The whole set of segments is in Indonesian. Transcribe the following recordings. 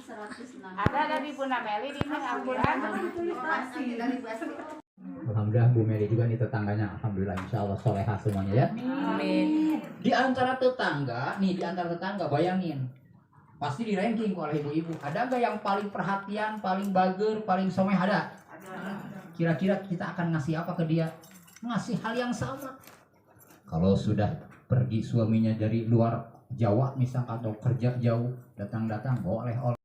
Ada dari Bunda Meli di Al-Quran. Alhamdulillah Bu Meli juga nih tetangganya. Alhamdulillah insya Allah soleha semuanya ya. Amin. Di antara tetangga bayangin. Pasti di ranking oleh ibu-ibu. Ada nggak yang paling perhatian, paling bager, paling someh ada? Kira-kira kita akan ngasih apa ke dia? Ngasih hal yang sama. Kalau sudah pergi suaminya dari luar Jawa misalkan atau kerja jauh, datang-datang bawa oleh-oleh.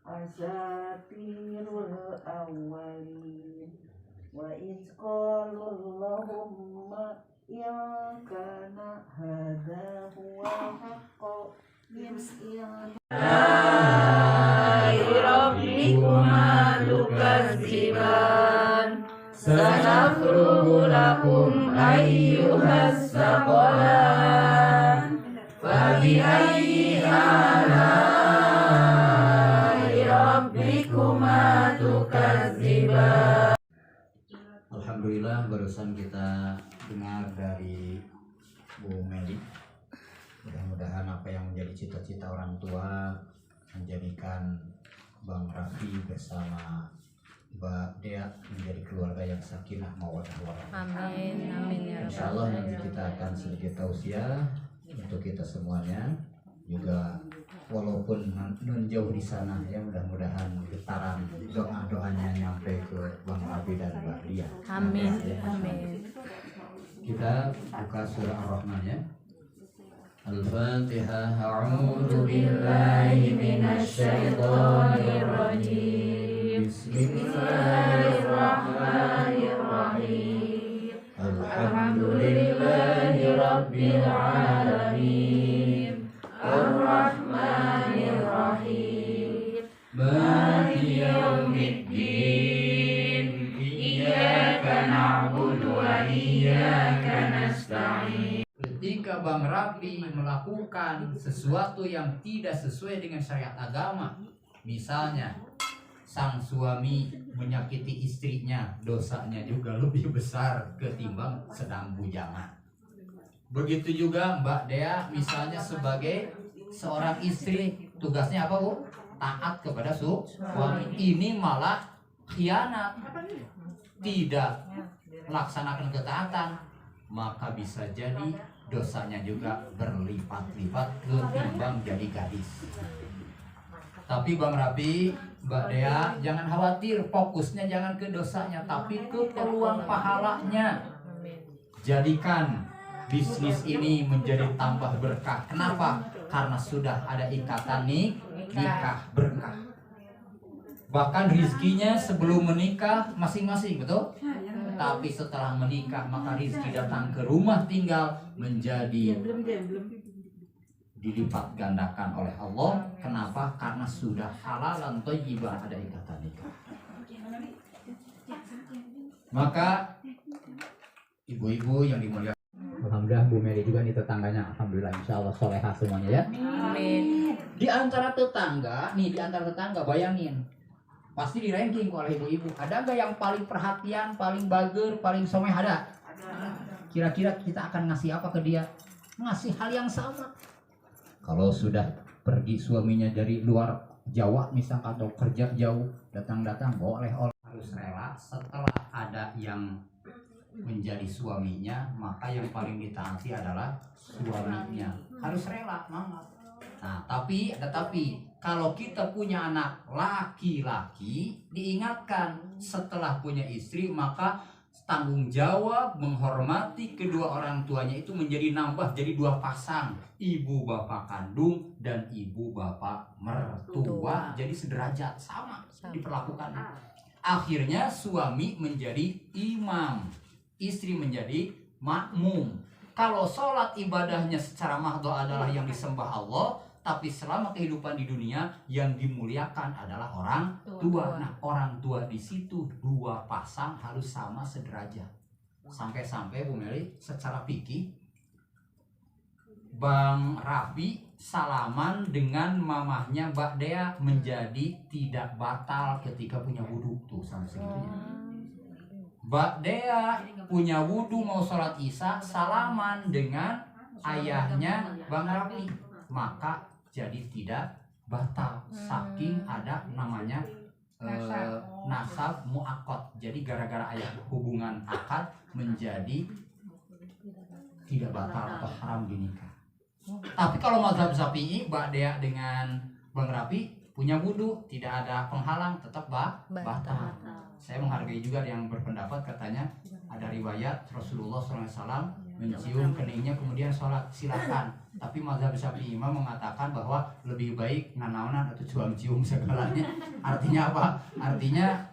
Asatirul awwalin wa iz qala Allahumma in kana hadha huwa haqqu min Rabbikuma tukadziban sanafrugu lakum ayyuhas saqalan fabi ayyi ala'i rabbikuma tukadziban. Alhamdulillah barusan kita dengar dari Bu Meli. Mudah-mudahan apa yang menjadi cita-cita orang tua menjadikan Bang Raffi bersama Mbak Dea menjadi keluarga yang sakinah mawaddah warahmah. Amin. Amin ya Insya Allah nanti kita akan sedikit tausiah untuk kita semuanya juga, walaupun non jauh di sana ya, mudah-mudahan getaran doa-doanya nyampe ke Bang Raffi dan Mbak Dea. Amin. Ya. Amin. Kita buka surah Ar-Rahman ya. Al-Fatihah. A'udzu billahi minasy syaithanir rajim. Bismillahirrahmanirrahim. Alhamdulillahi rabbil alamin. Ar-Rahmanir Rahim. Maliki yaumiddin. Iyyaka na'budu wa iyyaka nasta'in. Ketika Bang Raffi melakukan sesuatu yang tidak sesuai dengan syariat agama, misalnya sang suami menyakiti istrinya, dosanya juga lebih besar ketimbang sedang bujangan. Begitu juga Mbak Dea misalnya sebagai seorang istri, tugasnya apa Bu? Taat kepada suami. Ini malah khianat, tidak melaksanakan ketaatan, maka bisa jadi dosanya juga berlipat-lipat ketimbang jadi gadis. Tapi Bang Raffi, Mbak Dea, jangan khawatir, fokusnya jangan ke dosanya, tapi ke peluang pahalanya. Jadikan bisnis ini menjadi tambah berkah. Kenapa? Karena sudah ada ikatan nikah berkah. Bahkan rizkinya sebelum menikah masing-masing, betul? Tapi setelah menikah maka rizki datang ke rumah tinggal menjadi dilipat gandakan oleh Allah. Kenapa? Karena sudah halalan thayyibah, ada ikatan nikah. Maka ibu-ibu yang dimuliakan, alhamdulillah Bu Meli juga nih tetangganya. Alhamdulillah insya Allah soleha semuanya ya. Amin. Di antara tetangga bayangin. Pasti di ranking oleh ibu-ibu. Ada nggak yang paling perhatian, paling bager, paling someh ada? Kira-kira kita akan ngasih apa ke dia? Ngasih hal yang sama. Kalau sudah pergi suaminya dari luar Jawa misalkan atau kerja jauh, datang-datang bawa oleh-oleh. Harus rela setelah ada yang menjadi suaminya, maka yang paling ditaati adalah suaminya. Harus rela, mama. Nah, tapi kalau kita punya anak laki-laki, diingatkan setelah punya istri maka tanggung jawab menghormati kedua orang tuanya itu menjadi nambah jadi dua pasang, ibu bapak kandung dan ibu bapak mertua, jadi sederajat, sama diperlakukan. Akhirnya suami menjadi imam, istri menjadi makmum. Kalau sholat ibadahnya secara mahdoh adalah yang disembah Allah, tapi selama kehidupan di dunia yang dimuliakan adalah orang tua. Nah, orang tua di situ dua pasang harus sama sederajat. Sampai-sampai Bu Meli secara fikih Bang Rapi salaman dengan mamahnya Mbak Dea menjadi tidak batal ketika punya wudhu. Tuh sampai segitunya. Mbak Dea punya wudhu mau sholat isya, salaman dengan ayahnya Bang Rapi, maka jadi tidak batal. Saking ada namanya nasab mu'akad. Jadi gara-gara ayah hubungan akad menjadi tidak batal atau haram dinikah. Tapi kalau mazhab Syafi'i, Mbak Dea dengan Bang Rapi punya wudhu, tidak ada penghalang, tetap batal. Saya menghargai juga yang berpendapat katanya ada riwayat Rasulullah SAW mencium keningnya kemudian sholat, silakan. Tapi mazhab Syafi'i Imam mengatakan bahwa lebih baik nanaonan atau cium segalanya. Artinya apa? Artinya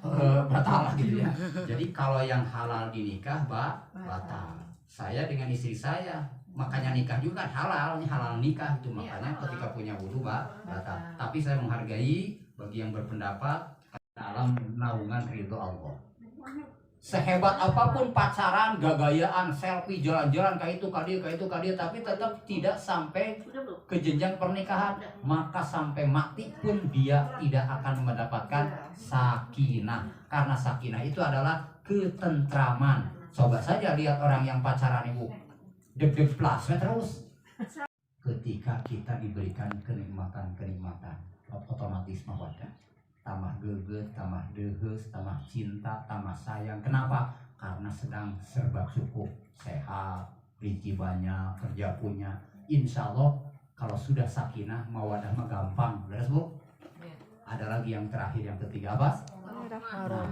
batal gitu ya. Jadi kalau yang halal dinikah batal. Saya dengan istri saya, makanya nikah juga kan halal nikah itu, makanya ketika punya wudhu batal. Tapi saya menghargai bagi yang berpendapat dalam naungan ridho Allah. Sehebat apapun pacaran, gagayaan, selfie, jalan-jalan kayak itu kadia, tapi tetap tidak sampai ke jenjang pernikahan, maka sampai mati pun dia tidak akan mendapatkan sakinah. Karena sakinah itu adalah ketentraman. Coba saja lihat orang yang pacaran ibu, deg-deg plasnya terus. Ketika kita diberikan kenikmatan, otomatis mawaddah. Tambah geget, tambah dehes, tambah cinta, tambah sayang. Kenapa? Karena sedang serba cukup, sehat, rezeki banyak, kerja punya. Insya Allah kalau sudah sakinah, mawadah mah gampang. Beres Bu? Ada lagi yang terakhir, yang ketiga apa?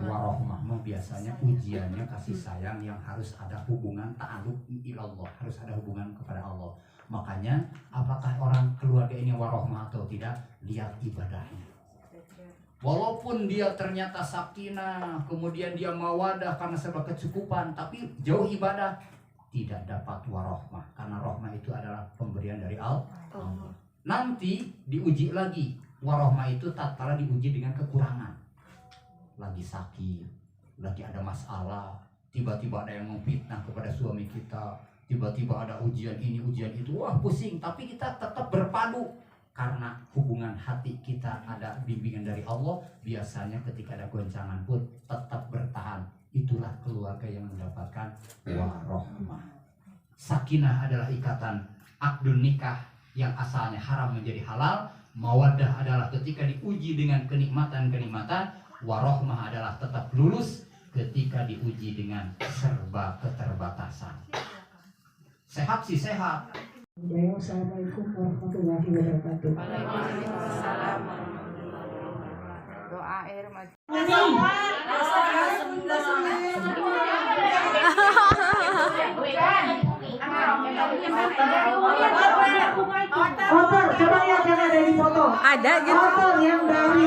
Warohmah. Biasanya ujiannya kasih sayang yang harus ada hubungan ta'alluq ilallah, harus ada hubungan kepada Allah. Makanya apakah orang keluarga ini warohmah atau tidak? Lihat ibadahnya. Walaupun dia ternyata sakinah, kemudian dia mawadah karena serba kecukupan, tapi jauh ibadah, tidak dapat warohmah. Karena rohmah itu adalah pemberian dari Allah. Nanti diuji lagi. Warohmah itu tatkala diuji dengan kekurangan. Lagi sakit, lagi ada masalah, tiba-tiba ada yang memfitnah kepada suami kita, tiba-tiba ada ujian ini, ujian itu, wah pusing. Tapi kita tetap berpadu. Karena hubungan hati kita ada bimbingan dari Allah, biasanya ketika ada goncangan pun tetap bertahan. Itulah keluarga yang mendapatkan warohmah. Sakinah adalah ikatan akdun nikah yang asalnya haram menjadi halal. Mawaddah adalah ketika diuji dengan kenikmatan-kenikmatan. Warohmah adalah tetap lulus ketika diuji dengan serba keterbatasan. Sehat sih sehat. Assalamualaikum warahmatullahi wabarakatuh. Waalaikumsalam warahmatullahi wabarakatuh. Doa air maju. Motor, coba lihat yang ada di foto. Ada gitu. Motor yang dari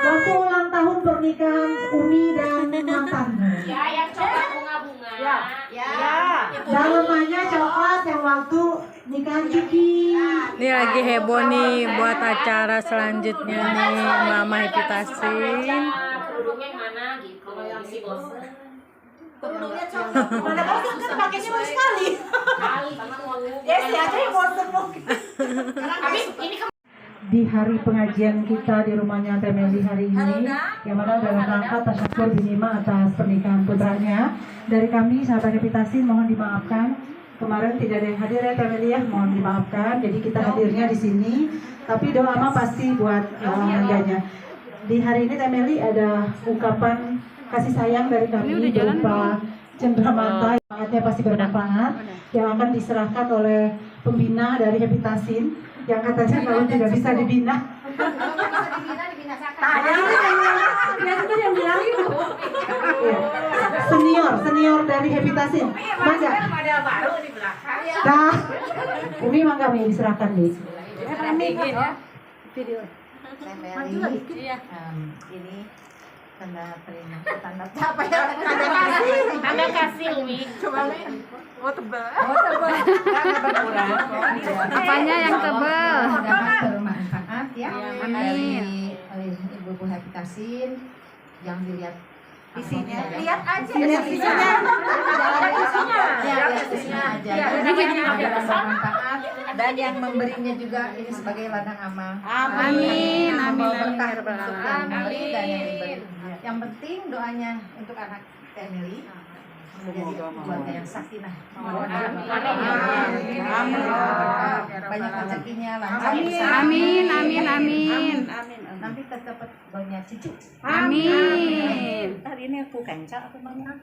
waktu ulang tahun pernikahan Umi dan mantannya. Ya, yang coklat bunga-bunga. Ya. Dalamannya coklat yang waktu nikahan Kiki. Ini lagi heboh nih buat acara selanjutnya nih, Mama Happy Tassin. Kerudungnya yang mana gitu? Kalau yang si bosen. Kerudungnya coklat. Mana bosan kan pakainya baru sekali. Kali, teman mau. Ya sih aja yang bosan mungkin. Tapi ini Di hari pengajian kita di rumahnya Teh Meli hari ini, yang mana dalam rangka tasyakur binima atas pernikahan putranya, dari kami sahabat Happy Tassin mohon dimaafkan. Kemarin tidak ada yang hadir ya Teh Meli ya, mohon dimaafkan. Jadi kita hadirnya di sini, tapi doa mah pasti buat harganya. Di hari ini Teh Meli ada ungkapan kasih sayang dari kami berupa cendramata, manfaatnya pasti bermanfaat, yang akan diserahkan oleh pembina dari Happy Tassin, yang katanya kalau tidak bisa dibina. Yang bilang itu. Senior dari Happy Tassin. Mangga. model baru di belakang. Nah, Umi mangga Umi diserahkan nih. Video. Maju lagi. Iya. Ini tanda terima, tanda apa ya? Tanda kasih Umi. Coba nih. Oh tebal. Apanya yang tebal? Dapat bermanfaat ya. Amin. Dari Ibu Happy Tassin yang dilihat Isinya. lihat aja Lihat isinya. Ya, lihat isinya aja. Bermanfaat Dan yang memberinya juga ini sebagai ladang amal. Amin, Yang amin, membawa amin, berkah ya Rabbal untuk Alamin. yang memberi dan yang diberi. Yang penting doanya untuk anak Teh Meli. Menjadi keluarga yang sakinah. Banyak rezekinya, lancar. Amin, amin, amin. Nanti terdapat banyak cucu. Amin. Hari ini aku kencang aku banyak.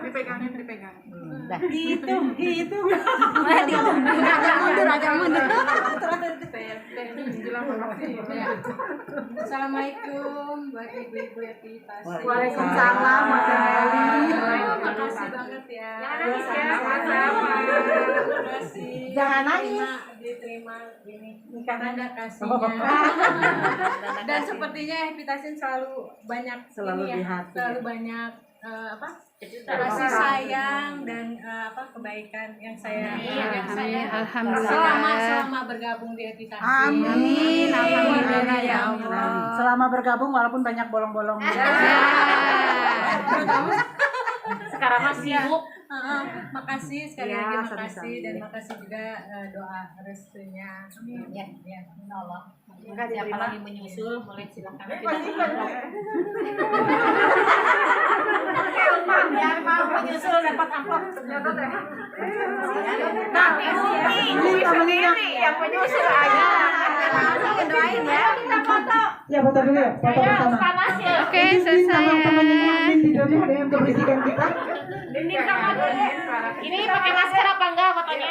Dipegangin. Dah. Agak mundur. Assalamualaikum buat ibu-ibu Epitasi. Waalaikumsalam, Mas Emeli. Makasih banget ya. Sama-sama. Jangan nangis. Diterima ini tanda kasihnya. Dan sepertinya Epitasin selalu banyak Selalu ini di hati. selalu banyak kasih sayang dan kebaikan yang saya Alhamdulillah. selama bergabung di Epitasi. Amin, alhamdulillah ya Allah. Selama bergabung walaupun banyak bolong-bolongnya. Sekarang masih sibuk. Makasih sekali Ya, lagi sama-sama. makasih dan makasih juga doa restunya. Amin. Ya, insya Allah. Siapa lagi menyusul boleh silakan. Yang mau menyusul dapat amplop. Nah, ini sendiri yang menyusul aja. Doain ya. Ya foto dulu ya, foto bersama. Panas ya. Oke, selesai ya. Tidurnya dengan kebersihan kita. Ini pakai masker apa enggak fotonya?